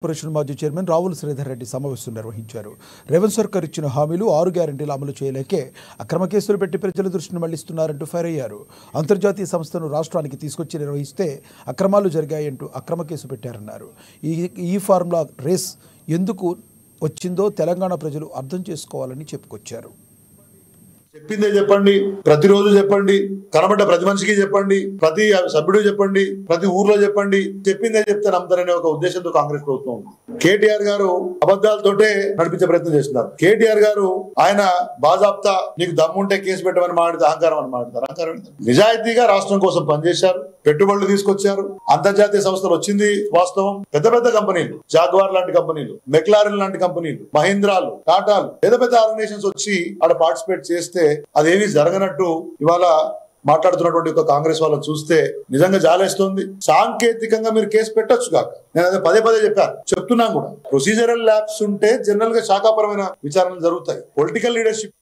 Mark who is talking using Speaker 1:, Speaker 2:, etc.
Speaker 1: Corporation మాజీ chairman Ravula Sridhar Reddy సమావేశం నిర్వహించారు. రేవంత్ సర్కార్ ఇచ్చిన హామీలు 6 గ్యారెంటీలు అమలు చేయలేకే అక్రమ కేసులు పెట్టి ప్రజల దృష్టిని మళ్లిస్తున్నారంటూ ఫైర్ అయ్యారు. అంతర్జాతీయ సంస్థను రాష్ట్రానికి తీసుకొచ్చి నిర్వహిస్తే అక్రమాలు జరిగాయంటూ అక్రమ కేసు పెట్టారన్నారు. ఈ ఫార్ములా రేస్ ఎందుకు వచ్చిందో తెలంగాణ ప్రజలు అర్థం చేసుకోవాలని చెప్పుకొచ్చారు.
Speaker 2: చెప్పిందే చెప్పండి, ప్రతిరోజు చెప్పండి, కనబడ్డ ప్రతి మనిషికి చెప్పండి, ప్రతి సభ్యుడు చెప్పండి, ప్రతి ఊర్లో చెప్పండి, చెప్పిందే చెప్తే నమ్ముతారనే ఒక ఉద్దేశంతో కాంగ్రెస్ ప్రభుత్వం ఉంది. కేటీఆర్ గారు అబద్ధాలతోటే నడిపించే ప్రయత్నం చేస్తున్నారు. కేటీఆర్ గారు ఆయన బాజాప్తా నీకు దమ్ముంటే కేసు పెట్టమని మాట్లాడితే అహంకారం అని మాట్లాడతారు. అహంకారం నిజాయితీగా రాష్ట్రం కోసం పనిచేశారు, పెట్టుబడులు తీసుకొచ్చారు, అంతర్జాతీయ సంస్థలు వచ్చింది వాస్తవం. పెద్ద పెద్ద కంపెనీలు, జాగ్వార్ లాంటి కంపెనీలు, మెక్లారెన్ లాంటి కంపెనీలు, మహీంద్రాలు, టాటాలు, పెద్ద పెద్ద ఆర్గనైజేషన్స్ వచ్చి ఆడ పార్టిసిపేట్ చేస్తే అదేమీ జరగనట్టు ఇవాళ మాట్లాడుతున్నటువంటి ఒక కాంగ్రెస్ వాళ్ళని చూస్తే నిజంగా జాలేస్తుంది. సాంకేతికంగా మీరు కేసు పెట్టొచ్చు కాక, నేను అదే పదే పదే చెప్తున్నాను కూడా. ప్రొసీజరల్ ల్యాబ్స్ ఉంటే జనరల్ గా శాఖాపరమైన విచారణలు జరుగుతాయి. Political leadership